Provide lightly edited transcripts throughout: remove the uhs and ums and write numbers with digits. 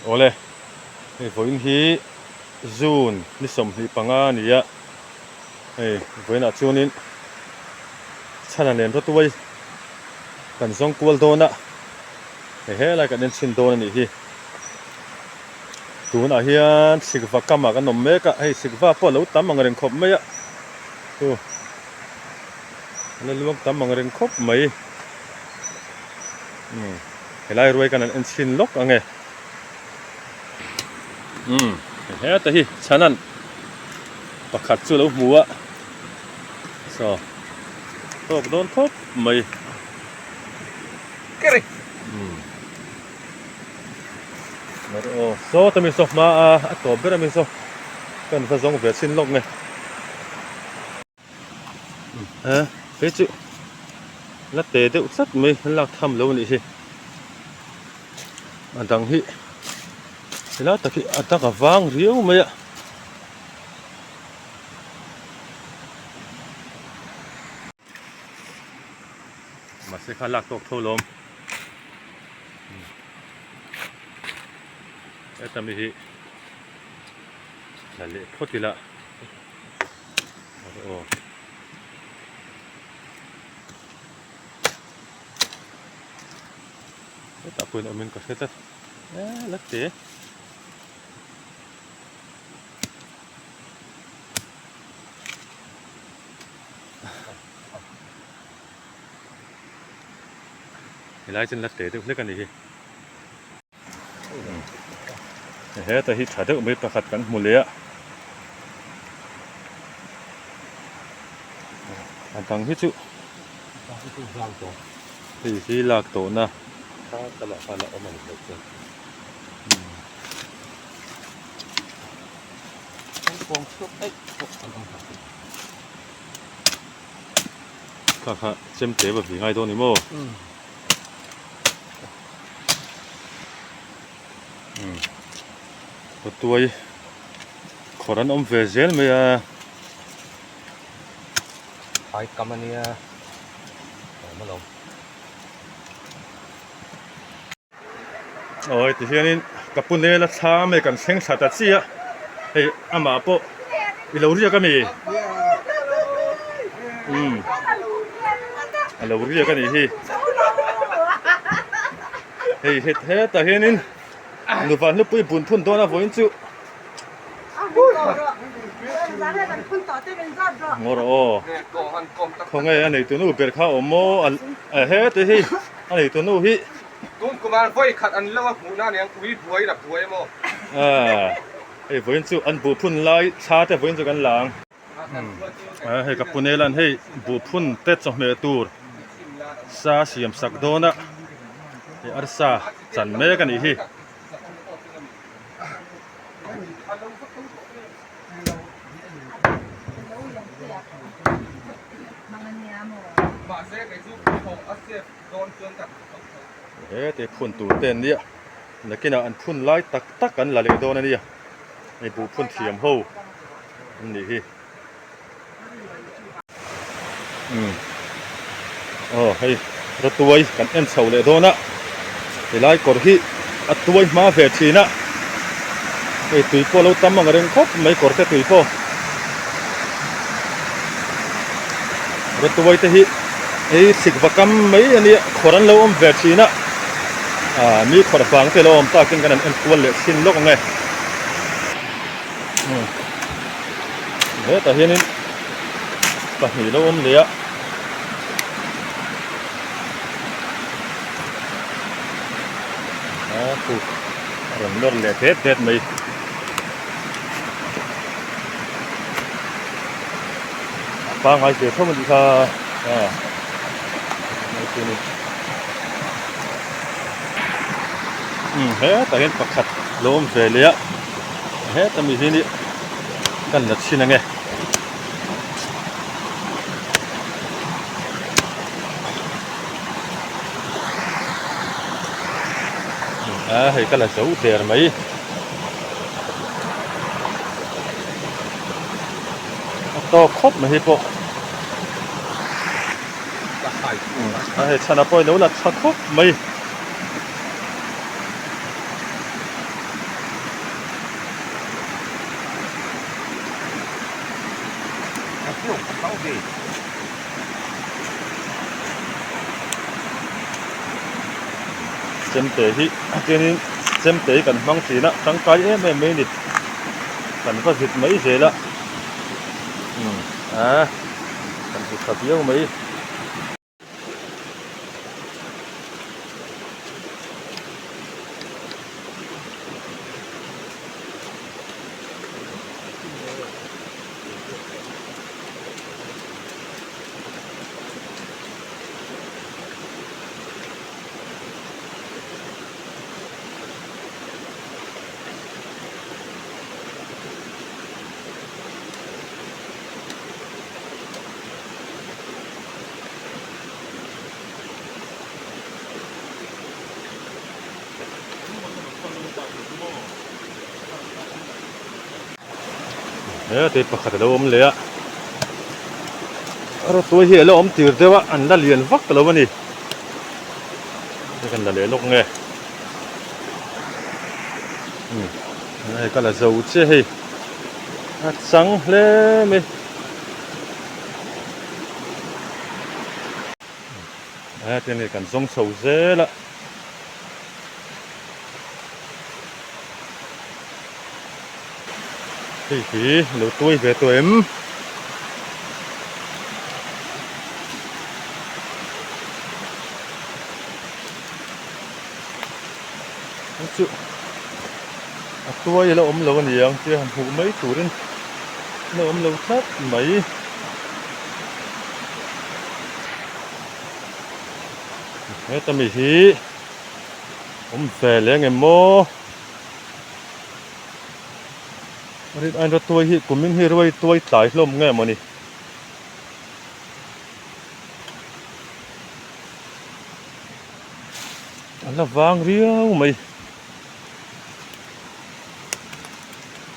โอเลยฝนที่จูนนี่สมที่ปังอานี่อ่ะฝนอ่ะจูนนี้ฉะนั้นเนี่ยตัวกันส่งกวลโดนอ่ะอะไรกันเนี่ยชินโดนนี่ที่ตัวน่ะเฮียสิกฟ้ากำมากันนมเมกะสิกฟ้าพอแล้วตั้มมังเริงครบไหมอ่ะตัวแล้วลวกตั้มมังเริงครบไหมไล่รวยกันนั่นชินล็อกอ่ะไงแต่ที่ฉะนั้นประคัดสู้แล้วหัวตบโดนทบไม่แต่มีส่งมาตบเบอร์มีส่งกันผสมกับสินล็อกไงเฮ้ยจุแล้วเตะเดือดสักไม่หลักทำแล้วนี่สิอันดังที่แล้วแต่ที่อันดังวางเรียวไหมอ่ะมาเสียค่าหลักตกโถลมแต่มีที่นั่นแหละพอดีละแต่ปืนเอามันก็เสร็จแล้วเตะไล่จนลัดเตะตัวเล็กกันดีแต่ที่ถ่ายตัวไม่ประคัดกันหมดเลยอ่ะอันตังที่จุที่ลากโตนะข้าตลอดพาละเอามันเกิดข้าเจ็มเตะแบบง่ายตัวนี้มั้งตัวขอรันอมเฟเซลไหมอ่ะไปกำมันเนี่ยมาลงโอ้ยที่นี่กับปุ่นเนี่ยละช้าไม่กันเซ็งสัตว์สิอ่ะอามาปะอีเราเรียกกันมีเราเรียกกันนี่แต่เห็นนี่นูฟันนูปุยปุ่นพุ่นตัวนะฝนจุงอรอคงไงอันนี้ตัวนู้เปิดข้าวอมโมแต่ที่อันนี้ตัวนู้ที่ตุ้มกุมารไฟขัดอันแล้วว่าหูหน้าเนี่ยอุ้ยบวยดับบวยมั้งฝนจุอันบุพุ่นไล่ชาแต่ฝนจุกันหลังกับปุ่นเนี่ยลันบุพุ่นเต็ดสองเมตูร์ซาเสียมสักโดนะอาร์ซาจันเมกันอีกแต่พุ่นตูเต้นเนี่ยแล้วกินอันพุ่นไล่ตักกันละเล็กโดนนี่บุพุ่นเทียมหูนี่รถตัวกันเอ็นเสาเลยโดนนะไล่กดที่อัดตัวมาเฟชีนะตุยโฟเราตั้มมังเริงครบไม่กดแค่ตุยโฟรถตัวที่สิกบักกัมไม่อันนี้ขอรันเราอมเฟชีนะมีขอฟังที่เราอมตากินกันเอ็นตัวเล็กชิ้นโลกไงแต่เห็นนี่ก็เห็นเราอมเลยถูกรำล้นเลยเท็ดไหมฟังไอ้เจ้าท่ามันดีค่ะตัวนี้แต่เห็นประคัดลมเฟลียแต่มีที่นี่กันหนักชิ้นยังไงให้กันละสู้เสียไหมต่อครบไหมฮิปโป ไ ให้ชนะปอยโนละชัดครบไม่เจมเตะที่เจนี่เจมเตะกันบางทีนะทั้งไกลไม่นิดกันก็สิไม่เสียละกันสิขับเยอะไหมเนี่ยที่ประคัตเราอมเลยอะเราตัวเหี้ยเราอมตีร์เทว่าอันละเลียนฟักเราวันนี้นี่กันละเลียนลูกไงนี่ก็ละจะอุจเจให้สังเลยมั้ยที่นี่กันส่งเสาเสียละที่เราตัวเหี้ยตัวเอ็มจุตัวเหี้ยเราอมเราวันนี้ยังที่หันหูไม่ถูกเลยเราอมเราชัดไหมแต่ไม่ทีผมแฝงแล้วไงโม่อันเราตัวที่ผมยังให้รวยตัวตายลมไงมันนี่อันละวางเรียวไหม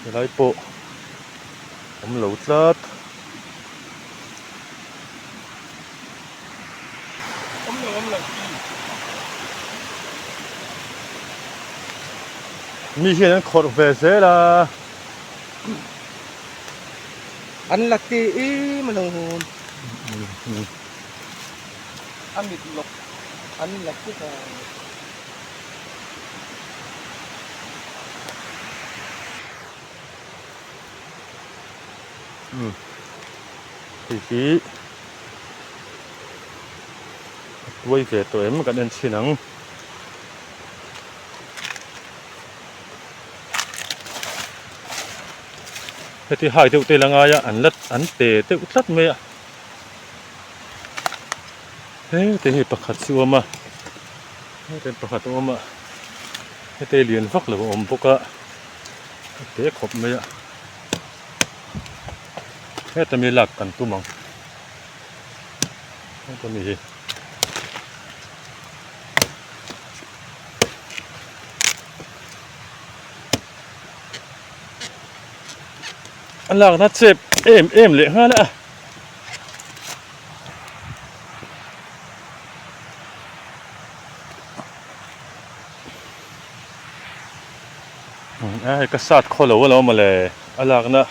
อะไรโปผมหลุดลัดมีแค่นั้นขอดเฟเซ่ละอันลักตีมันลงอันมิดลบอันลักตีกันที่ตัวเฟตัวเอ็มกันเดินชินังที่หายตัวเตลังอายะอันลัดอันเตะเตะอุดลัดไหมอ่ะเฮ้เตะประคัตชัวมาเตะประคัตตัวมาเตะเลียนฟักหรืออมพวกอะเตะขบไหมอ่ะแต่มีหลักกันตุ้มังก็มีอันหลักนัดเจ็บเอ็มเลยฮะละไอ้กษัตริย์คนเราว่าเรามาเลยอันหลักนะ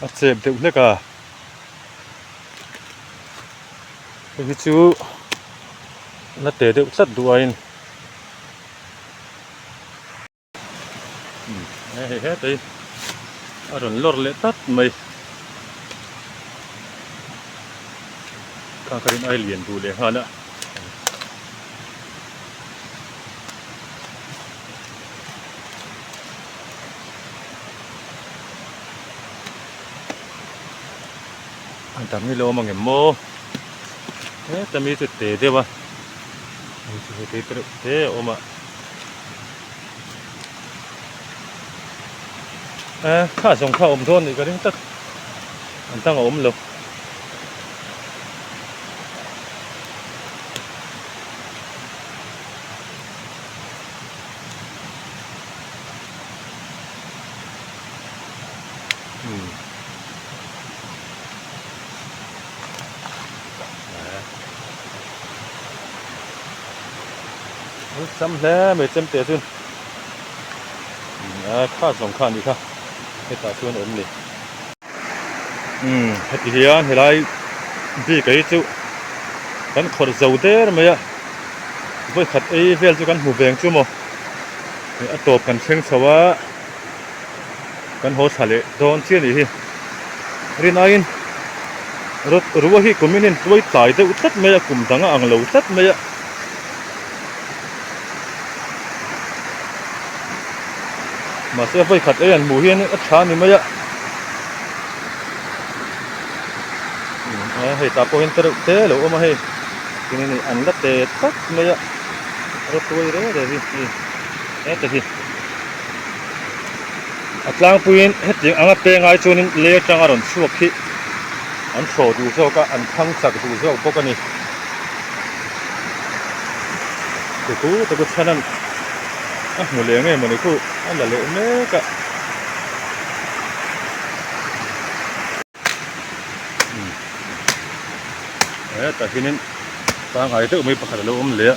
นัดเจ็บเด็กเล็กอะไปจูนัดเตะเด็กสัตว์ด้วยเฮ้ตีอารมณ์ลอร์เล็ตัดไหมการการไอเลียนดูเลยฮะนะอันทำให้เรามองเห็นโมแต่มีจุดเตะด้วยวะมีจุดเตะเตะออกมาข้าส่งข้าอมทนอีกก็ได้ตักอันตั้งอมเลย ซ้ำแล้วไม่จำเตะซุนค่าสองคันอีกค่ะให้ตาชวนอมนี่เฮ็ดเฮียนเฮลายบีไกจุกันขอเจ้าเดอร์มั้ยบ่ขัดไอ้เวลจุกันหูแบงจุโมนี่อตบกันเชิงสวะกันโหสะเลโดนเชียนี่รินายนรถรัวฮีกุมินินตัวตายเดอุตัดมั้ยกุมดังอังโลตัดมั้ยมาเสียไฟขัดไอ้อันหมูเฮียนี่อัดชานี่มั้ยให้ตาโพเห็นตระเตะโลมาให้ทีนี้อันละเตะตัดมั้ยรถตัวเร่เด้ดิเตะอัตลางปุยนเฮ็ดจิงอังเตงไอจูนินเลจังอรอนสุวคิอันโชดูโซกะอันทังสักดูโซปกนี่กูตะกุฉะนั้นหมูเลี้ยงไงมันนี่กูอันละเลเนกะแต่ทีนี้ตางไอเตอไม่ประคัดโลมเลย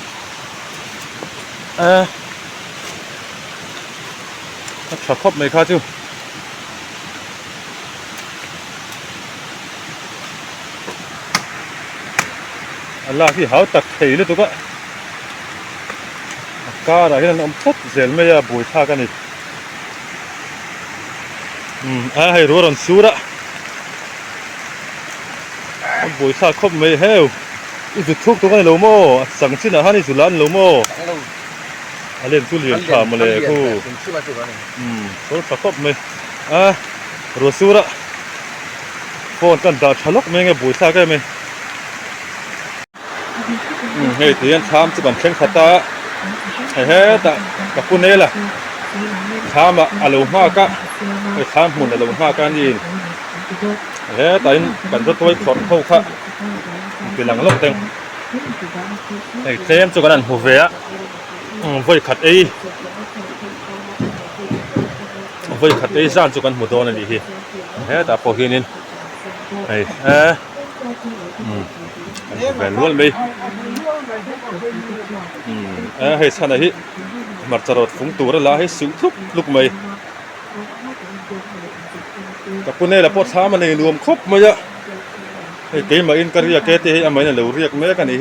ชักครบไม่ค่าจูอันล่ะที่เขาตัดเหเลยตัวก็การอะไรนั่นอมทัดเซลไม่ยาบุยท่ากันอีกให้รู้รันสูระบุยท่าครบไม่เหี้ยวอีสุดทุกตัวกันโลโม่สังชินอาหารอีสุรันโลโม่เล่นสุเรียนข่าวมาเลยกูโซ่ครบไม่รู้สูระโฟนกันดาชลกไม่ไงบุยท่ากันไม่เฮ้ยเตียนชามจะกันเชิงขัดตาเฮ้ยแต่กับคุณเนี่ยล่ะชามอารมณ์มากก็ชามหุ่นอารมณ์มากกันยินเฮ้ยแต่กันรถตัวขนเข้าค่ะเป็นหลังลบเต็งเฮ้ยเตียนจะกันหัวเวียไว้ขัดไอ้ไว้ขัดไอ้จานจะกันหัวโดนนี่ทีเฮ้ยแต่พอเห็นนี่เฮ้ยแบบล้วนไปให้ชนะฮิมาจรดฟุ้งตัวแล้วให้สูงทุบลูกไม่กับคนนี้แหละพอช้ามันเลยรวมครบมาเยอะให้เกมมาอินกันเรียกเกตให้อเมริกาเราเรียกแม่กันนี่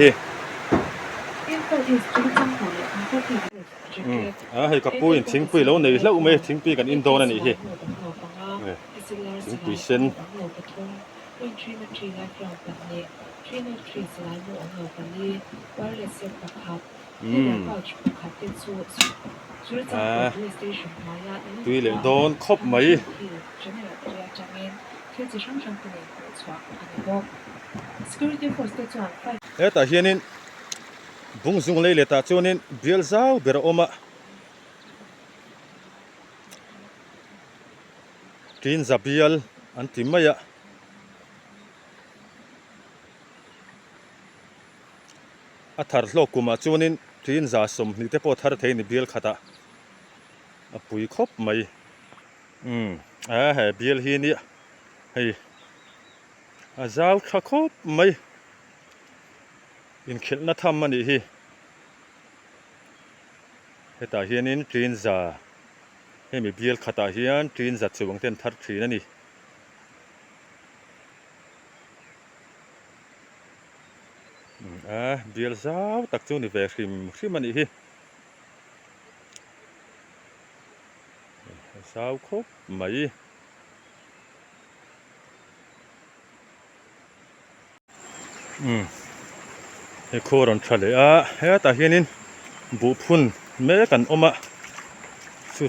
ให้กับปุ้ยทิ้งปุ้ยแล้วเนี่ยแล้วไม่ทิ้งปุ้ยกันอินโดนั่นนี่ทิ้งปุ้ยเส้นตุยเลยโดนครบไหมแต่เฮียนี่บุ้งซุงเลยเลยตาโจนี่เบียลซาวเบรอมาทีนซับเบียลอันติมายะอัฐร์โลกุมาจูนินทีนจ่าสมนิเตปอธาร์เทนิเบียลขัดปุยครบไหมเบียลฮีนี่ให้จ้าวครบไหมอินคิดนัทำมันอีแต่เฮียนินทีนจ่าให้มีเบียลขัดเฮียนทีนจ่าจูงเต็นธาร์ทีนั่นนี่เบียลซาวตักจูนี่เวริมมันอีซาวครบไหมให้โครอนทะเลเฮ้ยแต่เฮียนินบุพุนแม่กันอมาสุ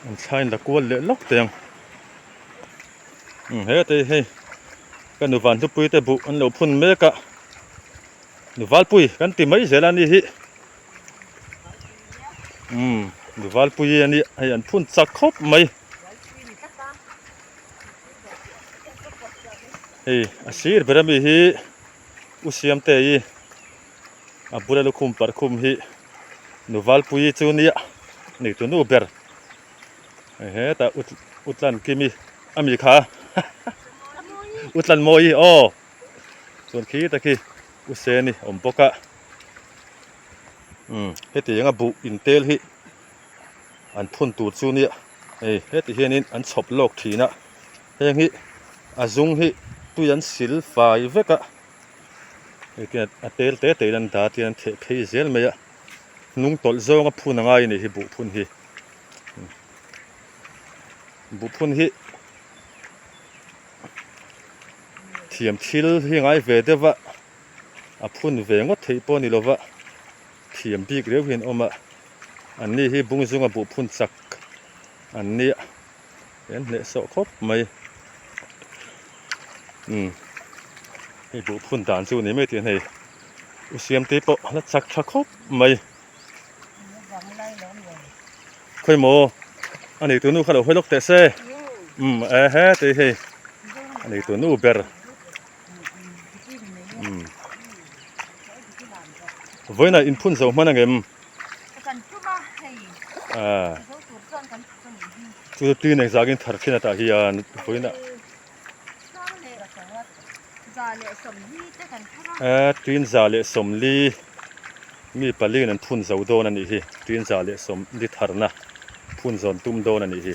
อันใช่ละกวนเละล็อกเตียงเฮ้ยแต่เฮ้ยกันหนูวันทุปุยแต่บุอันเราพุนแม่กะหนูวัลปุยกันติไม่เสร็จแล้วนี่ฮิหนูวัลปุยอันนี้ให้อันพุนสักครบไหมเฮ้ยอาชีพเบรมีฮิอุเซียมเตยบุเรลุคุมปาร์คุมฮินูวัลปุยจูนี่นี่ตัวนูเบรเฮ้ยแต่อุตลันกิมีอเมริกาอุตลันโมยส่วนขี้ตะกี้อุเซนี่อมปกะ เฮ็ดยังบุอินเตลฮิอันพุ่นตูดซูเนี่ยเฮ็ดเฮียนินอันชอบโลกทีนะเฮงฮิอาซุงฮิตุยันสิลไฟเวกะเกนเตลเตลันดาเตียนเทเพเซลเมยะนุงตอลโซงพุ่นง่ายนี่ฮิบุพุ่นฮิบุพุ่นฮิเทียมทิลฮิง่ายเวเดวะอพุ่นเวงว่าเทปนี่โลวะเทียมบีกเรียวเห็นออกมาอันนี้ฮิบุงซุงบุพุ่นสักอันนี้เห็นเละโซครบไหมฮิบุพุ่นด่านซูนี่ไม่เตียนให้อุเซียมตีปแล้วสักชักครบไหมค่อยโมอันนี้ตัวนู้นเขาเอาให้ลูกเตะเซ่เฮ้ตีให้อันนี้ตัวนู้นเบอร์ไว้น่ะอินพุ่นส่งมาหนังเอ็มตัวตีนเองจากินทาร์คินาตาฮิอันไว้น่ะตีนซาเลสมลีมีปลีนันพุ่นส่งโดนันนี่ฮิตีนซาเลสมลีทาร์นะพุ่นส่งตุ้มโดนันนี่ฮิ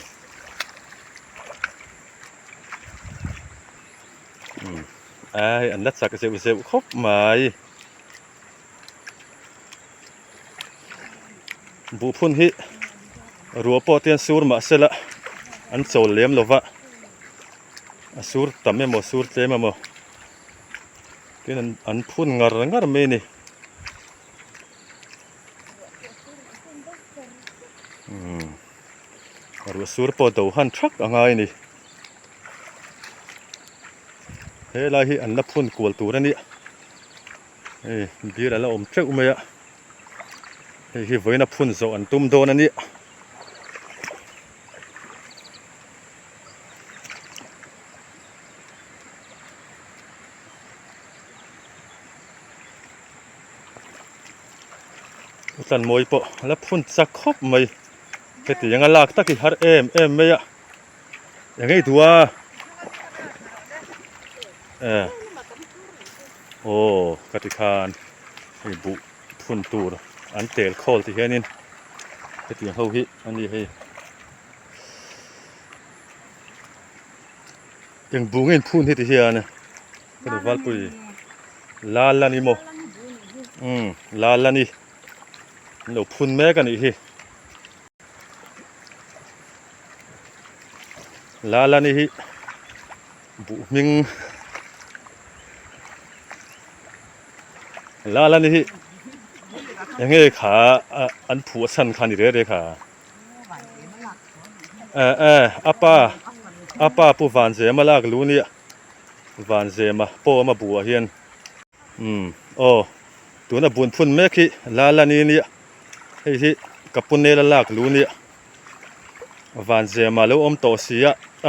อันนั้นสักเซลครบไหมบุพุ่นฮิรัวปอเตียนสูร์มาเสละอันโซเลียมโลวะสูร์ตั้มเมโมสูร์เตมโมเตียนอันพุ่นงาร์เมนี่รัวสูร์ปอดาวฮันทรักอะไรนี่เฮ้ยลายฮิอันนับพุ่นกวลตัวนี่บีอะไรอมเจ้าอุเมียเฮ้ยไว้นับพุ่นโซอันตุ้มโดนนี่สันมวยปะแล้วพุ่นสักครบไหมเฮ้ยยังลากตะกี้ฮาร์เอ็มเมียยังไงตัวโอ้กติคานไอ้บุพุ่นตูรอันเตลโคลที่เห็นนี่เฮ็ดอย่างเฮาฮิอันนี้ให้ยังบุงเงินพุ่นเฮ็ดที่เฮียนะก็ได้วัลปุยลาลานี่โมลาลานี่เราพุ่นแม่กันอีกฮิลาลานี่ฮิบุมิงลาลานี่ฮิยังไงขาอันผัวสันคันอีเร่ขาอาป้าผู้วานเสมาลากรู้เนี่ยวานเสมาโป้มาบัวเฮียนโอ้ตัวน่ะบุญพุ่นแม่ขี้ลาลานี่เนี่ยไอ้ที่กับปุ่นเนลลากรู้เนี่ยวานเสมาแล้วโตเสีย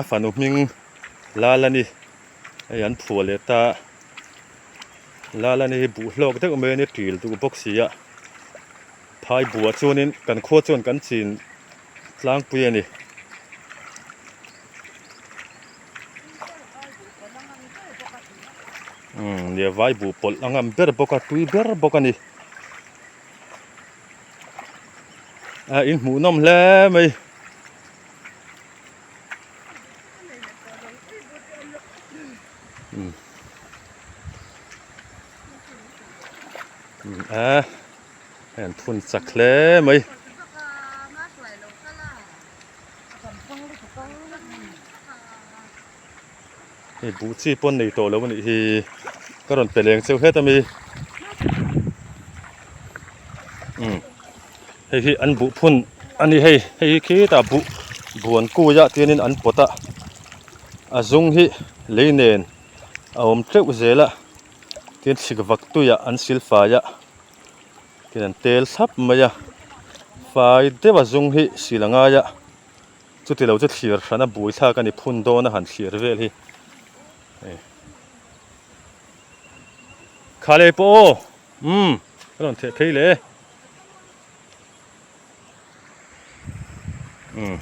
ฝันมิงลาลานี่ไอ้อันผัวเลตาลาลานี่บุโลกเด็กเมนี่ตีลตัวบกเสียพายบัวชนินกันโคจรกันจีนล้างเปียนี่เดี๋ยวไว้บุปผลงามเบอร์บกตุยเบอร์บกนี่อินหมูน้ำแล้วไหมเห็นพุ่นสักแล้วไหมบูชีปนในโตแล้ววันนี้ก็รอนเปลี่ยนเซลเฮตมีให้อันบุพุ่นอันนี้ให้ขี้ตาบุบวนกู้ยะเตียนินอันปตะอาซุงฮิเลนเนนเอาอมเทอุเซละเตียนสิกวักตุยะอันซิลฟายะเตียนเตลซับมายะไฟเดวซุงฮิสิลังายะจุดที่เราจะเขียร์นะบุยท่ากันนี่พุ่นโดนหันเขียร์เวลฮิคาเลโปก็ต้องเทเพลเลย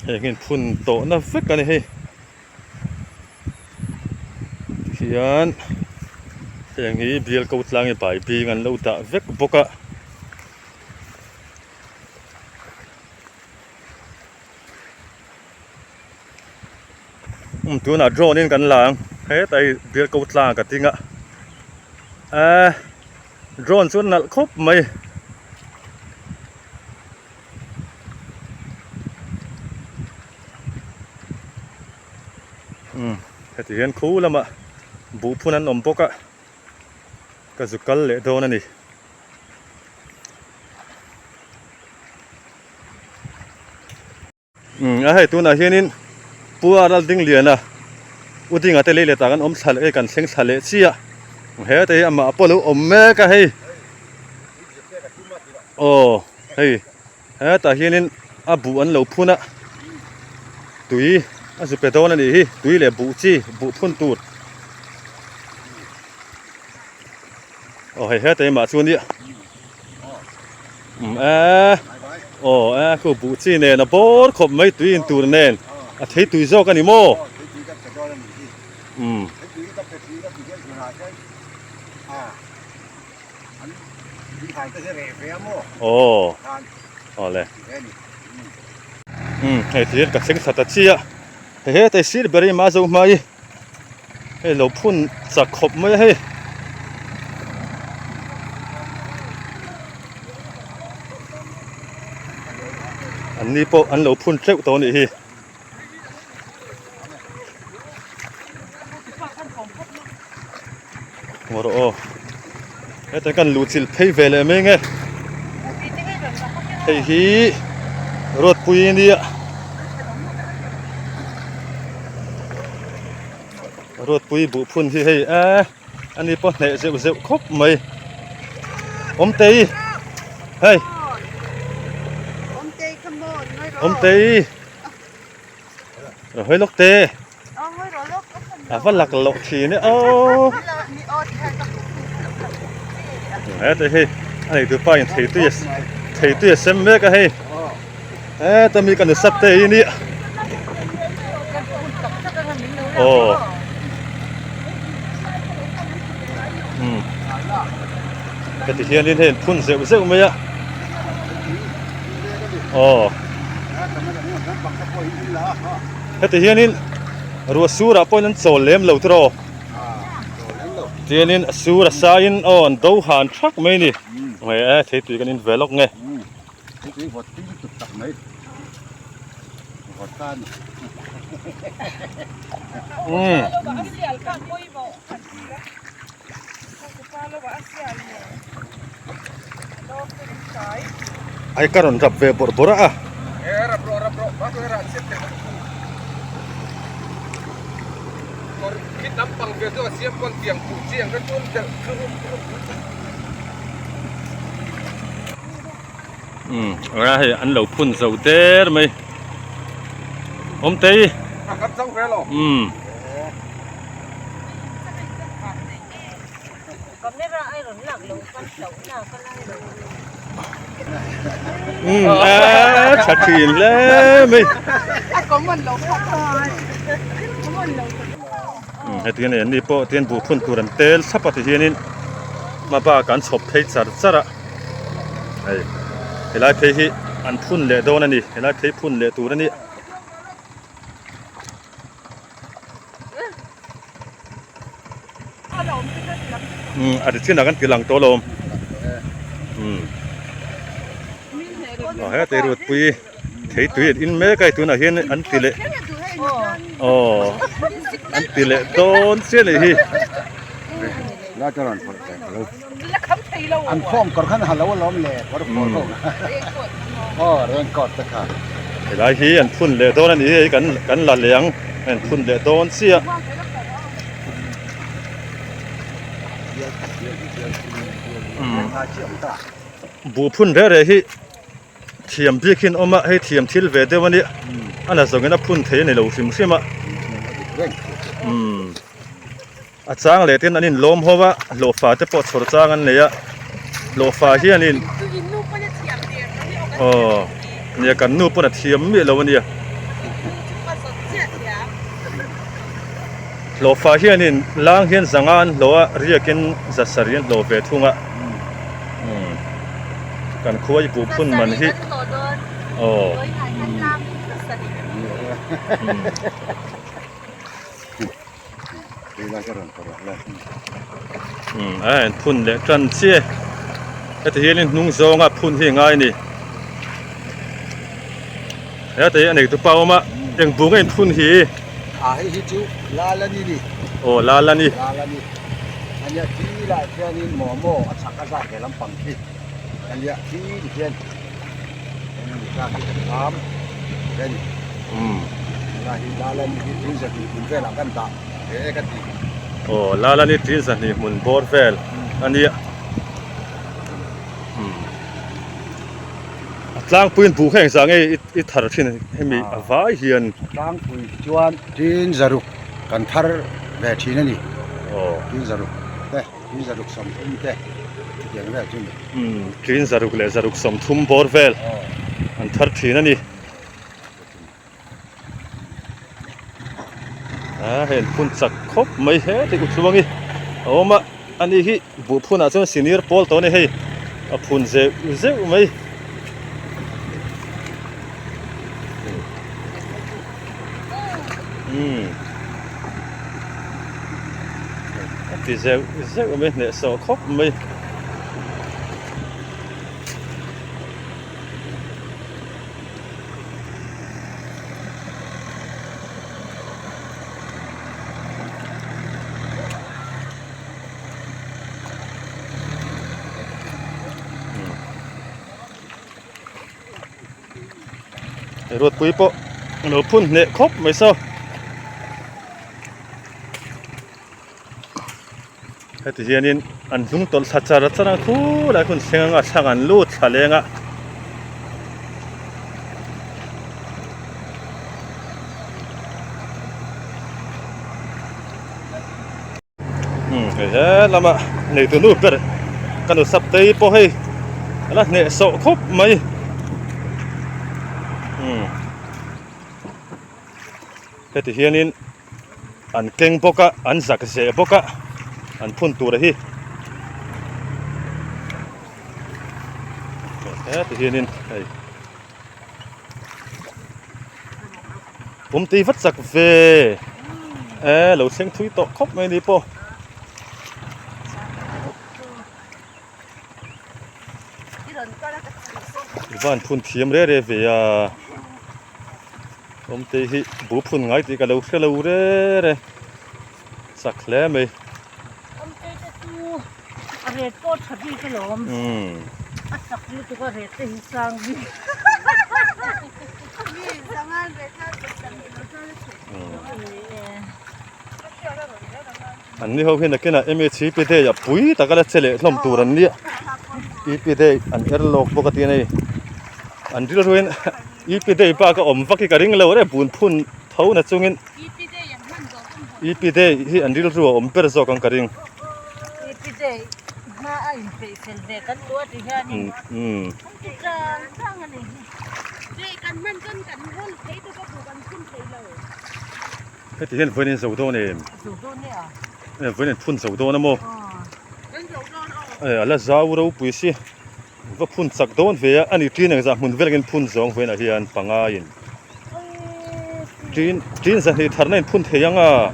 เฮ้ยเงินพุ่นโตน่าฟิกกันนี่เฮ้ยเขียนอย่างนี้เบียร์กูตลางไปปีกันเราตะฟิกบกะ ตัวน่ะ drone นี่กันหลังเฮ้แต่เบียร์กูตลากันจริงอ่ะdrone ส่วนน่ะครบไหมเฮ้ที่เห็นคู่แล้วมาบุพนั้นอมปกะก็สุกัลเลยโดนนั่นนี่ให้ตัวน่ะเห็นนี่ปัวรัลดิ้งเลียนะอุดิงอ่ะเตลิเลตากันอมสาเลกันเซ็งสาเลเสียเฮ้แต่อามาปลุอมแม่ก็ให้โอ้เฮ้แต่เห็นนี่บุอันเหลวพูนะตุยสุเปโตนั่นนี่ตุยเลยบุพุ่นตูดโอ้เฮ้แต่มาชวนนี่โอ้คือบุจีเนี่ยนะบอสขบไม่ตุยตูดเนี่ยเฮ้ตุยโจกันนี่โมโอ้เลยเฮ้ที่เห็นกับเซ็งสัตว์เชียเฮ้แต่สิบริมาสูงไหมเฮ้เราพุ่นสักขบไม่ให้อันนี้พออันเราพุ่นเจ้าตัวนี้โอ้โหเฮ้แต่กันลูซิลเพย์เวลเลยมั้งไงเฮ้รถปุยนี่รถปุยบุพุ่นที่ให้อันนี้พอเนี่ยเจ็บครบไหมอมเตยเฮ้ยอมเตยเฮ้ยลูกเตยวันหลักหลอกทีเนี่ยโอ้เฮ้แต่เฮ้อันนี้ตัวป้ายเทตุยเซมเมก็ให้แต่มีกันสับเตยนี่โอ้ก็ที่เห็นเห็นพุ่นเสียวไหมอ่ะโอ้ก็ที่เห็นนี่รัวสูระปอยนั้นโซเลมเหลวตรอที่เห็นสูระสายน์อ่อนดูหันชักไหมนี่เฮ้ยเทตุยกันนี่เวลกไงไอ้การรับเวบอระอ่ะรับมาตัวรันเสร็จเลยก็คิดน้ำปังเวตัวเสียบคนเตียงปูเสียงก็ต้นจะอะไรอันเหลวพุ่นเสาเตอร์ไหมอมเตยครับสองแค่หรอก็ไม่ว่าไอ้หล่นหลักลงกันเสาหน้าก็ไล่ลงชัดเจนเลยไหมก็มันลงให้ที่นี่นี่พอที่นี่บุพุ่นตัวนั้นเตลสับปะที่นี่มาบ้ากันชอบเพย์ซาระไอ้เวลาเพย์อันพุ่นเละโดนนี่เวลาเพย์พุ่นเละตัวนี่อาจจะที่นั่นกันกี่หลังโตลมเฮ้ยแต่รถปุยเฮ้ยตัวอินเมฆไอ้ตัวน่ะเห็นอันติเละอันติเละโดนเสียเลยฮีแล้วจะรันพอใจอันฟ้องก่อนขั้นหันแล้วว่าล้อมแหลกว่าฟ้องเรื่องกอดตะขาเวลาฮีอันพุ่นเละโดนนี่กันละเหลียงอันพุ่นเละโดนเสียบุพุ่นเรื่อยๆฮีเทียมพี่ขึ้นออกมาให้เทียมทิลเวเดวันนี้อันนั้นส่งกันพุ่นเทในเราฟิมใช่ไหมอาจารย์เลยที่นั่นนี่ล้มเพราะว่าโลฟ้าจะปลดสดจ้างกันเลยอะโลฟ้าที่นี่เนี่ยกันนูปุ่นเทียมมีแล้ววันนี้โลฟ้าที่นี่ล้างเห็นสังานโลเรียกินจัสรีนโลเวทุ่งอะกันคุยบุพุ่นมันที่ la jaran por la phun le tran che te hian nung zonga phun hi ngai ni te anei tu pauma eng bungai phun hi hi chu la la ni la la ni anya ti la hianin mo a chaka za ke lampang khi anya ti hian ka ki tham ren la la ni ti za ki kun vela kan ta e ka ti la la ni ti za ni mun bor vel ani tlang puin bu kheng sang i thar thin hemi avai hian tlang pui chuan tin zaruk kan thar ve thin ani tin zaruk tin zaruk som te yang ve chin tin zaruk le zaruk som thum bor vel an thar thin ani hen phun chak khop mai he te utluangi oma ani hi bu phuna chon senior pol to ne hei a phun ze mai thì rêu bên này sổ khóc mây ruột quý bộ nó phun nệ khóc mấy sao thì hiện in anh dùng tol sát sát rất là cool lại còn xem ngã sang anh lút xả lên ngã thế là mà này từ nút rồi cái nó sắp tới po hay là nệ sọ khóc mấy thế thì hiện in anh keng boka anh giặc dễ boka anh phun tu đấy thế thì hiện in bấm tí vắt giặc về lẩu xanh thui tọ khóc mấy đi po van phun thiêm đấy về bấm tí hi bố phun ngay thì cái lẩu đấy giặc lẽ mày red ko thadi ke lom asak ni tu ko red te hisang bi sangan red anh đi hôm nay cái nào em chỉ biết thế, bùi ta cái là chơi lệ lom tu anh đi, biết thế anh er lok bốc cái này, anh đi rồi biết thế ba cái ôm phát cái ring lâu đấy buồn phun thấu là chung in, biết thế hi anh đi rồi ôm per zo cái ring na ai pe sel ve kan tua ti ha ni sang ani de kan man kan hol thei to ko kan phun thei lo thế thì hiện với dầu đô này với phun dầu đô nó mò là rau đâu bùi xí và phun sặc đô về anh ấy này ra muốn về cái phun giống về là hiện bằng ai tin ra thì thằng này phun thei yang à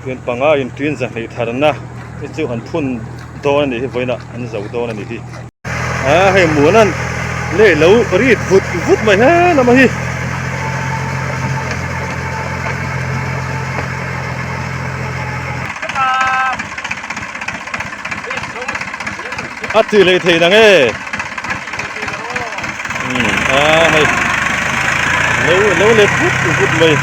hiện bằng ai tin ra thì thằng na cái chỗ anh phun đô này với là anh dầu đô này thì hay muốn anh lệ lâu rít vút mày ha làm gì từ lệ thầy đang nghe hay lâu lệ vút mày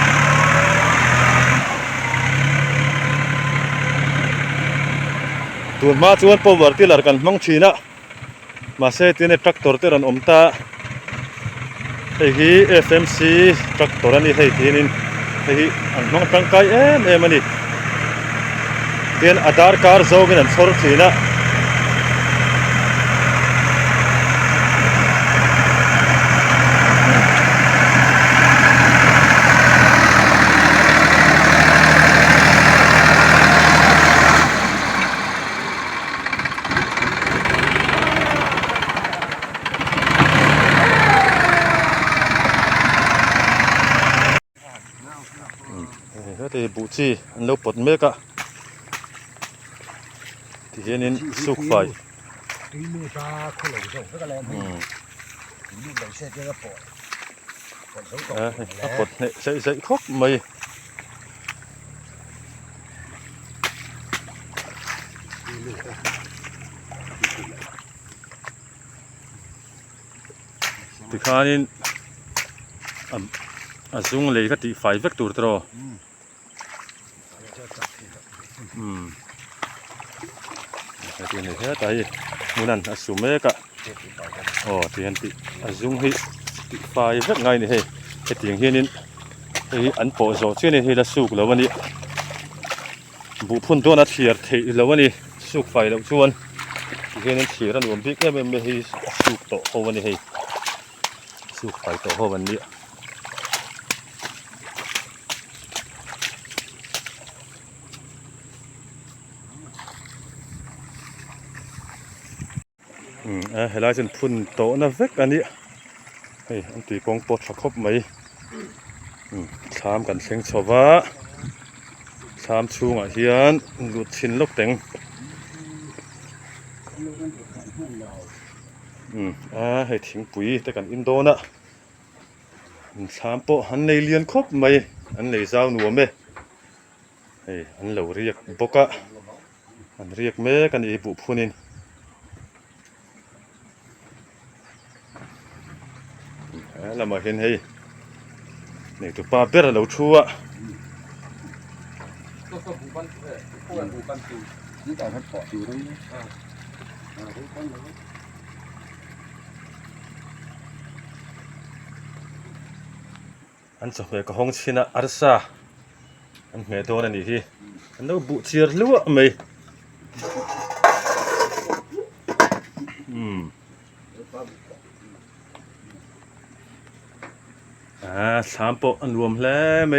tuần ma chuan power tiller kan mang china mà xe tiền tractor te ran omta hei hi FMC tractor ani hei tinin hei hi an mang tangkai em ani tiền Aadhaar card zogin an sor china ก็ที่บุจีอันเราปลดเมกะที่เห็นนี่สุกไฟ ตีมือตาคนหลงส่งก็แล้วมีลูกหลงเสียเจ้าปอดปอดส่งต่อ ปลดเนี่ยใส่ครบไม่ที่ข้านี่ซุงเลยก็ที่ไฟเวกตัวตรอที่นี่แค่แต่มูนันสุเมกะที่เห็นที่ซุงให้ที่ไฟเวกไงนี่เฮ้ที่อย่างเห็นนี่อันโปโซเช่นนี่ละสุกแล้ววันนี้บุพุ่นตัวนัดเชียร์ที่แล้ววันนี้สุกไฟแล้วชวนที่เห็นนี่เชียร์รวมพิกเนี่ยไม่ให้สุกโตโหวันนี้ให้สุกไฟโตโหวันนี้เห็นแล้วจนพุ่นโตนะเวกอันนี้เฮ้ยอันตีกองปลดครบไหมชามกันเสียงชาวะชามชูงเฮียนดูดชินลูกเต็งให้ทิ้งปุ๋ยแต่กันอินโดนะชามโปหันในเลียนครบไหมอันในเจ้าหนูไหมอันเหล่าเรียกบกะอันเรียกแม่กันอีบุพูนินแล้วมาเห็นให้นี่ตัวปลาเบ็ดเราชัวก็บุบันพวกบุบันตี นี่แต่มันปอดอยู่ตรงนี้อันสมัยก็ห้องชินะอาร์ซาอันเมโดนั่นนี่ที่อันนู้บุเชียร์ลัวไหมสามโปอันรวมแล้วไหม